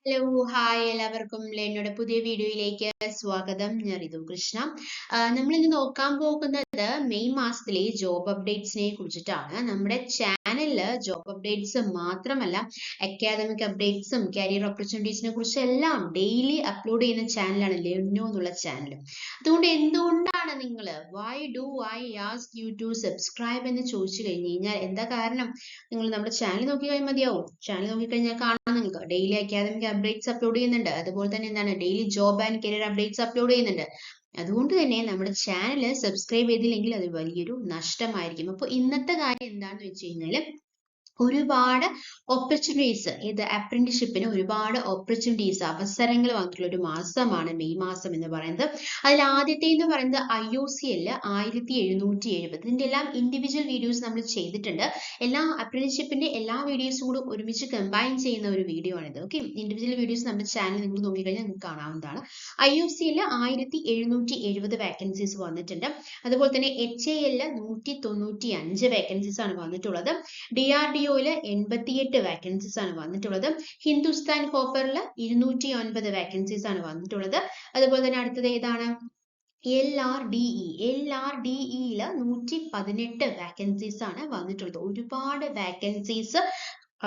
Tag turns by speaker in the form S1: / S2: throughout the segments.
S1: Hello hi എല്ലാവർക്കും ലെന്നോടെ പുതിയ വീഡിയോയിലേക്ക് സ്വാഗതം. ഞാൻ റിതു കൃഷ്ണ. നമ്മൾ ഇന്ന് നോക്കാൻ പോകുന്നത് മെയ് മാസത്തിലെ ജോബ് അപ്ഡേറ്റ്സിനെ കുറിച്ചിട്ടാണ്. നമ്മുടെ ചാനലില് ജോബ് അപ്ഡേറ്റ്സ് മാത്രമല്ല അക്കാദമിക് അപ്ഡേറ്റ്സും കരിയർ ഓപ്പർച്യൂണിറ്റീസിനെ കുറിച്ചെല്ലാം ഡെയിലി അപ്ലോഡ് ചെയ്യുന്ന ചാനലാണ് ലെന്നോ എന്നുള്ള ചാനൽ. അതുകൊണ്ട് എന്തുകൊണ്ടാണ് നിങ്ങൾ why do I ask you to subscribe എന്ന് ചോദിച്ചു കഴിഞ്ഞു കഴിഞ്ഞാൽ എന്താ കാരണം? നിങ്ങൾ നമ്മുടെ ചാനൽ നോക്കിക്കഴിഞ്ഞാൽ മതിയാവും. ചാനൽ നോക്കിക്കഴിഞ്ഞാൽ കാണാം, നിങ്ങൾക്ക് ഡെയിലി അക്കാദമിക് അപ്ഡേറ്റ്സ് അപ്ലോഡ് ചെയ്യുന്നുണ്ട്. അതുപോലെ തന്നെ എന്താണ് daily job and career updates upload ചെയ്യുന്നുണ്ട്. അതുകൊണ്ട് തന്നെ നമ്മുടെ ചാനൽ സബ്സ്ക്രൈബ് ചെയ്തില്ലെങ്കിൽ അത് വലിയൊരു നഷ്ടമായിരിക്കും. അപ്പോൾ ഇന്നത്തെ കാര്യം എന്താണെന്ന് വെച്ച് കഴിഞ്ഞാൽ ഒരുപാട് ഓപ്പർച്യൂണിറ്റീസ്, ഇത് അപ്രന്റീഷിപ്പിന് ഒരുപാട് ഓപ്പർച്യൂണിറ്റീസ്, അവസരങ്ങൾ വന്നിട്ടുള്ള ഒരു മാസമാണ് മെയ് മാസം എന്ന് പറയുന്നത്. അതിൽ ആദ്യത്തെ എന്ന് പറയുന്നത് IOCL 1770. ഇതിന്റെ എല്ലാം ഇൻഡിവിജ്വൽ വീഡിയോസ് നമ്മൾ ചെയ്തിട്ടുണ്ട്. എല്ലാ അപ്രന്റീഷിപ്പിന്റെ എല്ലാ വീഡിയോസും കൂടി ഒരുമിച്ച് കമ്പൈൻ ചെയ്യുന്ന ഒരു വീഡിയോ ആണിത്. ഓക്കെ, ഇൻഡിവിജ്വൽ വീഡിയോസ് നമ്മുടെ ചാനൽ നിങ്ങൾ നോക്കിക്കഴിഞ്ഞാൽ നിങ്ങൾക്ക് കാണാവുന്നതാണ്. IOCL 1770 വാക്കൻസീസ് വന്നിട്ടുണ്ട്. അതുപോലെ തന്നെ HAL 195 വാക്കൻസീസ് ആണ് വന്നിട്ടുള്ളത്. DRDO 88 വാക്കൻസീസ് ആണ് വന്നിട്ടുള്ളത്. ഹിന്ദുസ്ഥാൻ കോപ്പറിൽ 209 വാക്കൻസീസ് ആണ് വന്നിട്ടുള്ളത്. അതുപോലെ തന്നെ അടുത്തത് ഏതാണ്? LRDE 118 വാക്കൻസീസ് ആണ് വന്നിട്ടുള്ളത്. ഒരുപാട് വാക്കൻസീസ്,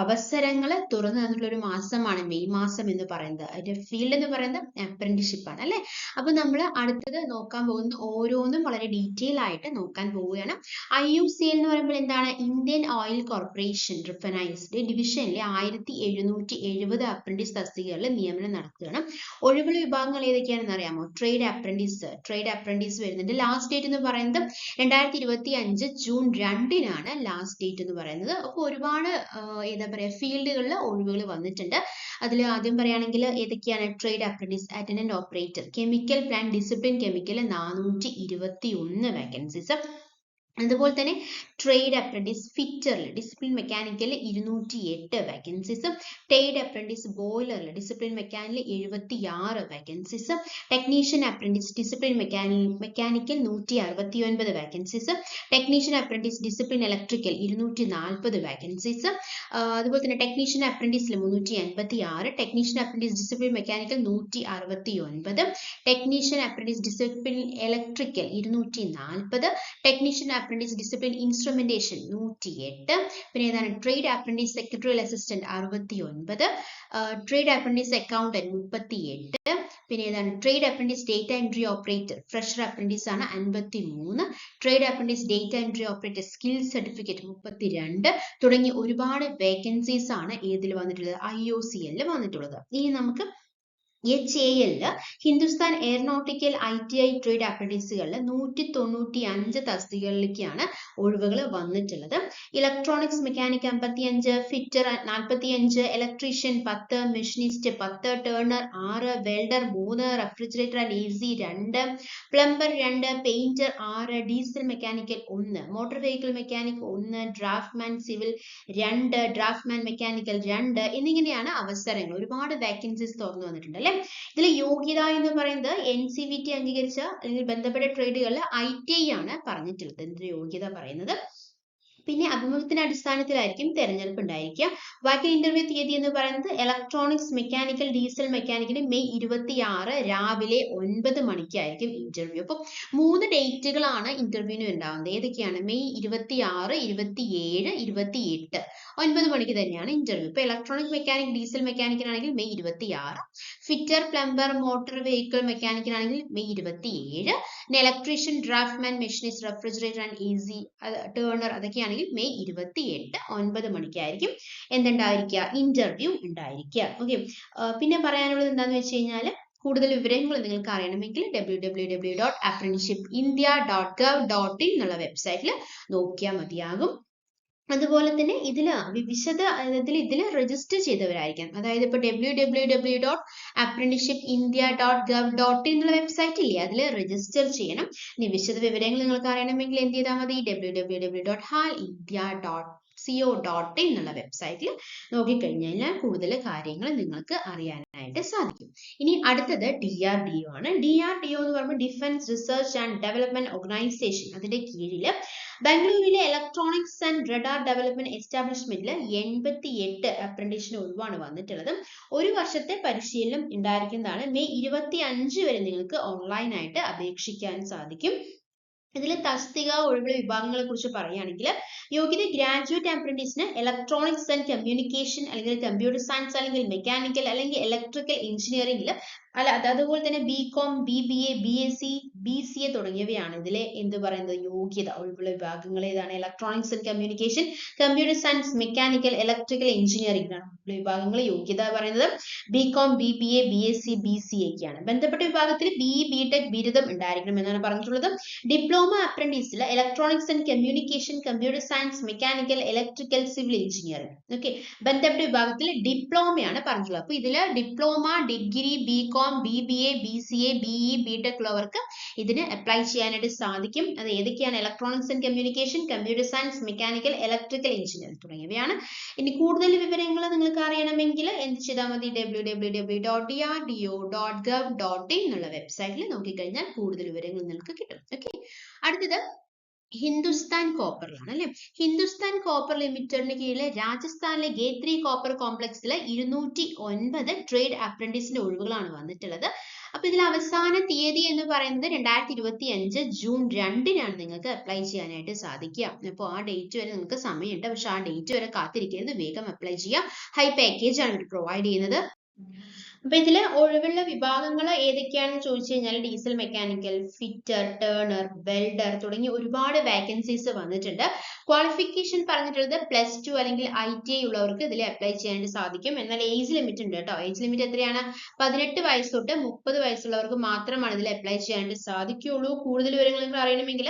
S1: അവസരങ്ങൾ തുറന്നു തന്നിട്ടുള്ള ഒരു മാസമാണ് മെയ് മാസം എന്ന് പറയുന്നത്. അതിന്റെ ഫീൽഡ് എന്ന് പറയുന്നത് അപ്രന്റീഷിപ്പ് ആണ് അല്ലെ. അപ്പൊ നമ്മൾ അടുത്തത് നോക്കാൻ പോകുന്നത് ഓരോന്നും വളരെ ഡീറ്റെയിൽ ആയിട്ട് നോക്കാൻ പോവുകയാണ്. IOCL എന്ന് പറയുമ്പോൾ എന്താണ്? ഇന്ത്യൻ ഓയിൽ കോർപ്പറേഷൻ റിഫൈനൈസ്ഡ് ഡിവിഷനിലെ 1770 അപ്രന്റീസ് തസ്തികകളിൽ നിയമനം നടത്തുകയാണ്. ഒഴിവുള്ള വിഭാഗങ്ങൾ ഏതൊക്കെയാണെന്ന് അറിയാമോ? ട്രേഡ് അപ്രന്റീസ് വരുന്നുണ്ട്. ലാസ്റ്റ് ഡേറ്റ് എന്ന് പറയുന്നത് 2025 ജൂൺ 2-നാണ് ലാസ്റ്റ് ഡേറ്റ് എന്ന് പറയുന്നത്. അപ്പോൾ ഒരുപാട് എന്താ പറയുക ഫീൽഡുകളിൽ ഒഴിവുകൾ വന്നിട്ടുണ്ട്. അതിൽ ആദ്യം പറയുകയാണെങ്കിൽ ഏതൊക്കെയാണ്? Trade apprentice, attendant operator, chemical plant discipline chemical 421 vacancies. അതുപോലെ തന്നെ ട്രേഡ് അപ്രന്റീസ് ഫിറ്ററിൽ discipline mechanical 208 vacancies. Trade apprentice ബോയിലറിൽ discipline mechanical 76 vacancies. Technician apprentice discipline mechanical 169 vacancies. Technician apprentice discipline electrical 240 vacancies. അതുപോലെ തന്നെ ടെക്നീഷ്യൻ അപ്രന്റീസിൽ 386. Technician apprentice discipline mechanical 169. Technician apprentice discipline electrical 240. Technician apprentice discipline instrumentation 108. പിന്നെ ഏതാണ്? Trade apprentice secretarial assistant 69. Trade apprentice accountant 38. പിന്നെ ഏതാണ്? Trade apprentice data entry operator fresher apprentice ആണ് 53. Trade apprentice data entry operator skill certificate 32 തുടങ്ങി ഒരുപാട് vacancies ആണ് ഏതിൽ വന്നിട്ടുള്ളത്? IOCL വന്നിട്ടുള്ളത്. ഇനി നമുക്ക് HAL Hindustan aeronautical ITI trade അപ്രന്റീസുകളിൽ 195 തസ്തികകളിലേക്കാണ് ഒഴിവുകൾ വന്നിട്ടുള്ളത്. Electronics mechanic 55, fitter 45, electrician 10, machinist 10, turner 6, welder 3, refrigerator and AC 2, plumber 2, painter 6, diesel mechanical 1, motor vehicle mechanic 1, draughtsman civil 2, draughtsman mechanical 2 എന്നിങ്ങനെയാണ് അവസരങ്ങൾ. ഒരുപാട് വാക്കൻസീസ് തുറന്നു വന്നിട്ടുണ്ട് അല്ലെ. ഇതിൽ യോഗ്യത എന്ന് പറയുന്നത് NCVT അംഗീകരിച്ച അല്ലെങ്കിൽ ബന്ധപ്പെട്ട ട്രേഡുകളിൽ ITI ആണ് പറഞ്ഞിട്ടുള്ളത്. ഇതിന്റെ യോഗ്യത പറയുന്നത്. പിന്നെ അഭിമുഖത്തിന്റെ അടിസ്ഥാനത്തിലായിരിക്കും തെരഞ്ഞെടുപ്പ് ഉണ്ടായിരിക്കുക. ബാക്കി ഇന്റർവ്യൂ തീയതി എന്ന് പറയുന്നത് ഇലക്ട്രോണിക്സ് മെക്കാനിക്കൽ ഡീസൽ മെക്കാനിക്കിന് മെയ് 26 രാവിലെ 9 മണിക്കായിരിക്കും ഇന്റർവ്യൂ. അപ്പോൾ 3 ഡേറ്റുകളാണ് ഇന്റർവ്യൂവിന് ഉണ്ടാവുന്നത്. ഏതൊക്കെയാണ്? മെയ് 26, 27, 28 9 മണിക്ക് തന്നെയാണ് ഇന്റർവ്യൂ. ഇപ്പൊ ഇലക്ട്രോണിക് മെക്കാനിക് ഡീസൽ മെക്കാനിക്കിനാണെങ്കിൽ May 26, fitter plumber motor vehicle മെക്കാനിക്കിനാണെങ്കിൽ മെയ് 27, പിന്നെ electrician draughtsman machinist refrigerator and AC turner അതൊക്കെയാണ് മെയ് 28 9 മണിക്കായിരിക്കും എന്തുണ്ടായിരിക്കുക? ഇന്റർവ്യൂ ഉണ്ടായിരിക്കുക. ഓക്കെ, പിന്നെ പറയാനുള്ളത് എന്താണെന്ന് വെച്ച് കഴിഞ്ഞാൽ കൂടുതൽ വിവരങ്ങൾ നിങ്ങൾക്ക് അറിയണമെങ്കിൽ www.apprenticeshipindia.gov.in എന്നുള്ള വെബ്സൈറ്റിൽ നോക്കിയാൽ മതിയാകും. അതുപോലെ തന്നെ ഇതില് രജിസ്റ്റർ ചെയ്തവരായിരിക്കാം. അതായത് ഇപ്പൊ www.apprenticeshipindia.gov.in എന്നുള്ള വെബ്സൈറ്റ് ഇല്ലേ, അതിൽ രജിസ്റ്റർ ചെയ്യണം. ഇനി വിശദ വിവരങ്ങൾ നിങ്ങൾക്ക് അറിയണമെങ്കിൽ എന്ത് ചെയ്താൽ മതി? www.halindia.co.in എന്നുള്ള വെബ്സൈറ്റിൽ നോക്കിക്കഴിഞ്ഞാൽ കൂടുതൽ കാര്യങ്ങൾ നിങ്ങൾക്ക് അറിയാനായി ചെയ്യാനായിട്ട് സാധിക്കും. ഇനി അടുത്തത് DRDO ആണ്. DRDO എന്ന് പറയുമ്പോൾ defence research and development organisation. അതിന്റെ കീഴിൽ ബാംഗ്ലൂരിലെ ഇലക്ട്രോണിക്സ് ആൻഡ് റഡാർ ഡെവലപ്മെന്റ് എസ്റ്റാബ്ലിഷ്മെന്റിൽ 88 അപ്രന്റീസിന് ഒഴിവാണ് വന്നിട്ടുള്ളത്. ഒരു വർഷത്തെ പരിശീലനം ഉണ്ടായിരിക്കുന്നതാണ്. മെയ് 25 വരെ നിങ്ങൾക്ക് ഓൺലൈനായിട്ട് അപേക്ഷിക്കാൻ സാധിക്കും. ഇതിൽ തസ്തിക ഒഴിവുള്ള വിഭാഗങ്ങളെ കുറിച്ച് പറയുകയാണെങ്കിൽ യോഗ്യത ഗ്രാജുവേറ്റ് അപ്രന്റീസിന് ഇലക്ട്രോണിക്സ് ആൻഡ് കമ്മ്യൂണിക്കേഷൻ അല്ലെങ്കിൽ കമ്പ്യൂട്ടർ സയൻസ് അല്ലെങ്കിൽ മെക്കാനിക്കൽ അല്ലെങ്കിൽ ഇലക്ട്രിക്കൽ എഞ്ചിനീയറിംഗിൽ അതുപോലെ തന്നെ BCom, BBA, BSc, BCA തുടങ്ങിയവയാണ് ഇതിലെ എന്ത് പറയുന്നത് യോഗ്യത ഒഴിവുള്ള വിഭാഗങ്ങൾ. ഏതാണ്? Electronics and communication, computer science, mechanical, electrical engineering ആണ് വിഭാഗങ്ങൾ. യോഗ്യത പറയുന്നത് BCom, BBA, BSc, BCA ഒക്കെയാണ്. ബന്ധപ്പെട്ട വിഭാഗത്തിൽ BE, BTech ബിരുദം ഉണ്ടായിരിക്കണം എന്നാണ് പറഞ്ഞിട്ടുള്ളത്. ഡിപ്ലോമ അപ്രന്റീസിൽ electronics and communication, computer science, mechanical, electrical, civil engineering. Okay, ബന്ധപ്പെട്ട വിഭാഗത്തിൽ ഡിപ്ലോമയാണ് പറഞ്ഞിട്ടുള്ളത്. അപ്പൊ ഇതിൽ diploma, degree, BCom, BBA, BCA, BE, BTech ഉള്ളവർക്ക് ഇതിന് അപ്ലൈ ചെയ്യാനായിട്ട് സാധിക്കും. അത് ഏതൊക്കെയാണ്? Electronics and communication, computer science, mechanical, electrical engineering തുടങ്ങിയവയാണ്. ഇനി കൂടുതൽ വിവരങ്ങൾ നിങ്ങൾക്ക് അറിയണമെങ്കിൽ എന്ത് ചെയ്താൽ മതി? www.drdo.gov.in എന്നുള്ള വെബ്സൈറ്റിൽ നോക്കിക്കഴിഞ്ഞാൽ കൂടുതൽ വിവരങ്ങൾ നിങ്ങൾക്ക് കിട്ടും. ഓക്കെ, അടുത്തത് ഹിന്ദുസ്ഥാൻ കോപ്പറിലാണ് അല്ലെ. ഹിന്ദുസ്ഥാൻ കോപ്പർ ലിമിറ്റഡിന് കീഴിൽ രാജസ്ഥാനിലെ ഗേത്രി കോപ്പർ കോംപ്ലക്സിൽ 209 ട്രേഡ് അപ്രന്റീസിന്റെ ഒഴിവുകളാണ് വന്നിട്ടുള്ളത്. അപ്പൊ ഇതിൽ അവസാന തീയതി എന്ന് പറയുന്നത് 2025 ജൂൺ 2-നാണ് നിങ്ങൾക്ക് അപ്ലൈ ചെയ്യാനായിട്ട് സാധിക്കുക. അപ്പോൾ ആ ഡേറ്റ് വരെ നിങ്ങൾക്ക് സമയമുണ്ട്. പക്ഷെ ആ ഡേറ്റ് വരെ കാത്തിരിക്കരുത്, വേഗം അപ്ലൈ ചെയ്യാം. ഹൈ പാക്കേജ് ആണ് ഇവർ പ്രൊവൈഡ് ചെയ്യുന്നത്. അപ്പൊ ഇതില് ഒഴിവുള്ള വിഭാഗങ്ങൾ ഏതൊക്കെയാണെന്ന് ചോദിച്ചു കഴിഞ്ഞാൽ diesel mechanical, fitter, turner, welder തുടങ്ങി ഒരുപാട് വേക്കൻസീസ് വന്നിട്ടുണ്ട്. ക്വാളിഫിക്കേഷൻ പറഞ്ഞിട്ടുള്ളത് +2 അല്ലെങ്കിൽ ITI ഉള്ളവർക്ക് ഇതിൽ അപ്ലൈ ചെയ്യാനായിട്ട് സാധിക്കും. എന്നാൽ ഏജ് ലിമിറ്റ് ഉണ്ട് കേട്ടോ. ഏജ് ലിമിറ്റ് എത്രയാണ്? 18 വയസ്സ് തൊട്ട് 30 വയസ്സുള്ളവർക്ക് മാത്രമാണ് ഇതിൽ അപ്ലൈ ചെയ്യാനായിട്ട് സാധിക്കുകയുള്ളൂ. കൂടുതൽ വിവരങ്ങൾ നിങ്ങൾക്ക് അറിയണമെങ്കിൽ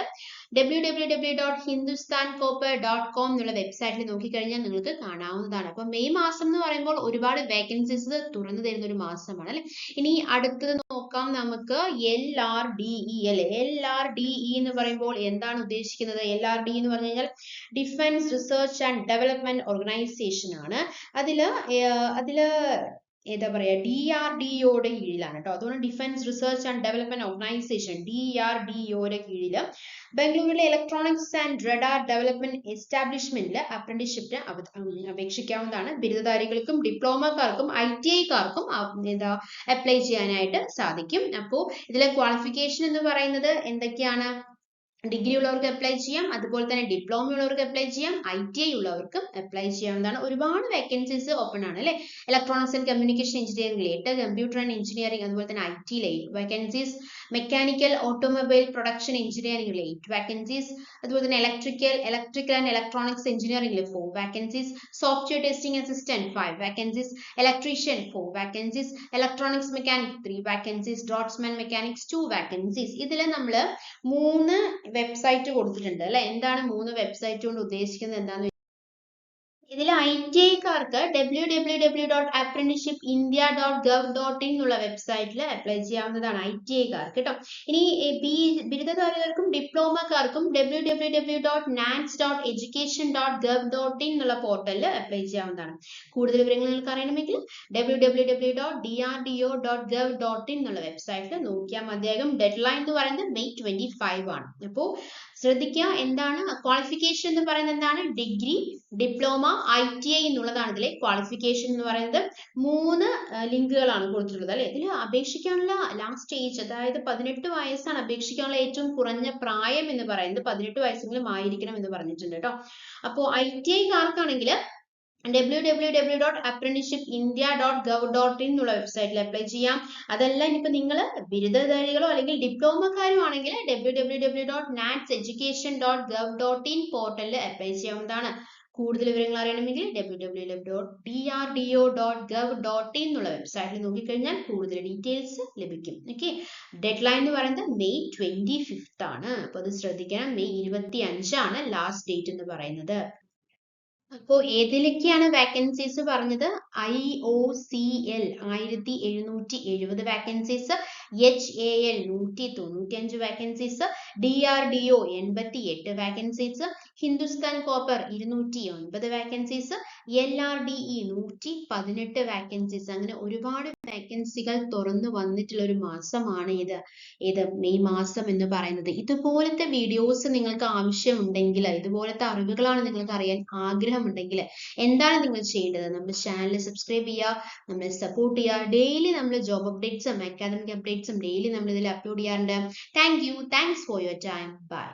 S1: www.hindusthancopper.com എന്നുള്ള വെബ്സൈറ്റിൽ നോക്കിക്കഴിഞ്ഞാൽ നിങ്ങൾക്ക് കാണാവുന്നതാണ്. അപ്പൊ മെയ് മാസം എന്ന് പറയുമ്പോൾ ഒരുപാട് വേക്കൻസീസ് തുറന്നു തരുന്ന ഒരു മാസമാണ് അല്ലെ. ഇനി അടുത്തത് നോക്കാം നമുക്ക്. LRDE അല്ലെ. LRDE എന്ന് പറയുമ്പോൾ എന്താണ് ഉദ്ദേശിക്കുന്നത്? LRDE എന്ന് പറഞ്ഞു കഴിഞ്ഞാൽ defence research and development organisation ആണ്. അതില് ഏതാ പറയാ, DRDOയുടെ കീഴിലാണ് കേട്ടോ. അതുകൊണ്ട് defence research and development organisation DRDOയുടെ കീഴിൽ ബാംഗ്ലൂരിലെ ഇലക്ട്രോണിക്സ് ആൻഡ് റഡാർ ഡെവലപ്മെന്റ് എസ്റ്റാബ്ലിഷ്മെന്റിൽ അപ്രന്റീസ്ഷിപ്പിന് അപേക്ഷിക്കാവുന്നതാണ്. ബിരുദധാരികൾക്കും ഡിപ്ലോമക്കാർക്കും ITIക്കാർക്കും അപ്ലൈ ചെയ്യാനായിട്ട് സാധിക്കും. അപ്പോൾ ഇതിലെ ക്വാളിഫിക്കേഷൻ എന്ന് പറയുന്നത് എന്തൊക്കെയാണ്? ഡിഗ്രി ഉള്ളവർക്ക് അപ്ലൈ ചെയ്യാം, അതുപോലെ തന്നെ ഡിപ്ലോമ ഉള്ളവർക്ക് അപ്ലൈ ചെയ്യാം, ITI ഉള്ളവർക്കും അപ്ലൈ ചെയ്യാവുന്നതാണ്. ഒരുപാട് വേക്കൻസീസ് ഓപ്പൺ ആണ് അല്ലെ. ഇലക്ട്രോണിക്സ് ആൻഡ് കമ്മ്യൂണിക്കേഷൻ എഞ്ചിനീയറിംഗിൽ 8, കമ്പ്യൂട്ടർ ആൻഡ് എഞ്ചിനീയറിംഗ് അതുപോലെ തന്നെ ITയിൽ 8 വേക്കൻസീസ്, മെക്കാനിക്കൽ ഓട്ടോമൊബൈൽ പ്രൊഡക്ഷൻ എഞ്ചിനീയറിംഗിൽ 8 വേക്കൻസീസ്, അതുപോലെ തന്നെ ഇലക്ട്രിക്കൽ ആൻഡ് ഇലക്ട്രോണിക്സ് എഞ്ചിനീയറിംഗിൽ 4 vacancies, software testing assistant 5 vacancies, electrician 4 vacancies, electronics mechanic 3 vacancies, draughtsman mechanics 2 vacancies. ഇതിൽ നമ്മൾ 3 വെബ്സൈറ്റ് കൊടുത്തിട്ടുണ്ട് അല്ലെ. എന്താണ് 3 വെബ്സൈറ്റ് കൊണ്ട് ഉദ്ദേശിക്കുന്നത്? എന്താന്ന് ഇതിൽ ITIക്കാർക്ക് www.apprenticeshipindia.gov.in എന്നുള്ള വെബ്സൈറ്റിൽ അപ്ലൈ ചെയ്യാവുന്നതാണ് ITIക്കാർക്ക് കേട്ടോ. ഇനി ബിരുദധാരികൾക്കും ഡിപ്ലോമക്കാർക്കും www.nats.education.gov.in എന്നുള്ള പോർട്ടലിൽ അപ്ലൈ ചെയ്യാവുന്നതാണ്. കൂടുതൽ വിവരങ്ങൾ നിങ്ങൾക്ക് അറിയണമെങ്കിൽ www.drdo.gov.in എന്നുള്ള വെബ്സൈറ്റിൽ നോക്കിയാൽ മതിയാകും. ഡെഡ്ലൈൻ എന്ന് പറയുന്നത് May 25 ആണ്. അപ്പോൾ ശ്രദ്ധിക്കുക, എന്താണ് ക്വാളിഫിക്കേഷൻ എന്ന് പറയുന്നത്? എന്താണ്? ഡിഗ്രി, ഡിപ്ലോമ, ITI എന്നുള്ളതാണ് ഇതിലെ ക്വാളിഫിക്കേഷൻ എന്ന് പറയുന്നത്. 3 ലിങ്കുകളാണ് കൊടുത്തിട്ടുള്ളത് അല്ലെ. ഇതിൽ അപേക്ഷിക്കാനുള്ള ലാസ്റ്റ് ഏജ്, അതായത് 18 വയസ്സാണ് അപേക്ഷിക്കാനുള്ള ഏറ്റവും കുറഞ്ഞ പ്രായം എന്ന് പറയുന്നത്. 18 വയസ്സെങ്കിലും ആയിരിക്കണം എന്ന് പറഞ്ഞിട്ടുണ്ട് കേട്ടോ. അപ്പോൾ ITIക്കാർക്കാണെങ്കിൽ www.apprenticeshipindia.gov.in എന്നുള്ള വെബ്സൈറ്റിൽ അപ്ലൈ ചെയ്യാം. അതല്ല ഇനിയിപ്പോ നിങ്ങൾ ബിരുദധാരികളോ അല്ലെങ്കിൽ ഡിപ്ലോമക്കാരോ ആണെങ്കിൽ www.natseducation.gov.in പോർട്ടലിൽ അപ്ലൈ ചെയ്യാവുന്നതാണ്. കൂടുതൽ വിവരങ്ങൾ അറിയണമെങ്കിൽ www.drdo.gov.in എന്നുള്ള വെബ്സൈറ്റിൽ നോക്കിക്കഴിഞ്ഞാൽ കൂടുതൽ ഡീറ്റെയിൽസ് ലഭിക്കും. ഓക്കെ, ഡെഡ്ലൈൻ എന്ന് പറയുന്നത് May 25 ആണ്. അപ്പൊ അത് ശ്രദ്ധിക്കണം. May 25 ആണ് ലാസ്റ്റ് ഡേറ്റ് എന്ന് പറയുന്നത്. അപ്പോൾ ഏതിലൊക്കെയാണ് വേക്കൻസീസ് പറഞ്ഞത്? IOCL 1770 vacancies, HAL 195 vacancies, DRDO 88 vacancies, Hindustan copper 209 vacancies, LRDE 118 vacancies. അങ്ങനെ ഒരുപാട് വേക്കൻസികൾ തുറന്നു വന്നിട്ടുള്ള ഒരു മാസമാണ് ഇത് മെയ് മാസം എന്ന് പറയുന്നത്. ഇതുപോലത്തെ വീഡിയോസ് നിങ്ങൾക്ക് ആവശ്യമുണ്ടെങ്കിൽ, ഇതുപോലത്തെ അറിവുകളാണ് നിങ്ങൾക്ക് അറിയാൻ ആഗ്രഹമുണ്ടെങ്കിൽ എന്താണ് നിങ്ങൾ ചെയ്യേണ്ടത്? നമ്മുടെ ചാനൽ സബ്സ്ക്രൈബ് ചെയ്യുക, നമ്മളെ സപ്പോർട്ട് ചെയ്യുക. ഡെയിലി നമ്മൾ ജോബ് അപ്ഡേറ്റ്സും അക്കാദമിക് അപ്ഡേറ്റ്സും ഡെയിലി നമ്മൾ ഇതിൽ അപ്ലോഡ് ചെയ്യാറുണ്ട്. Thank you. Thanks for your time. By.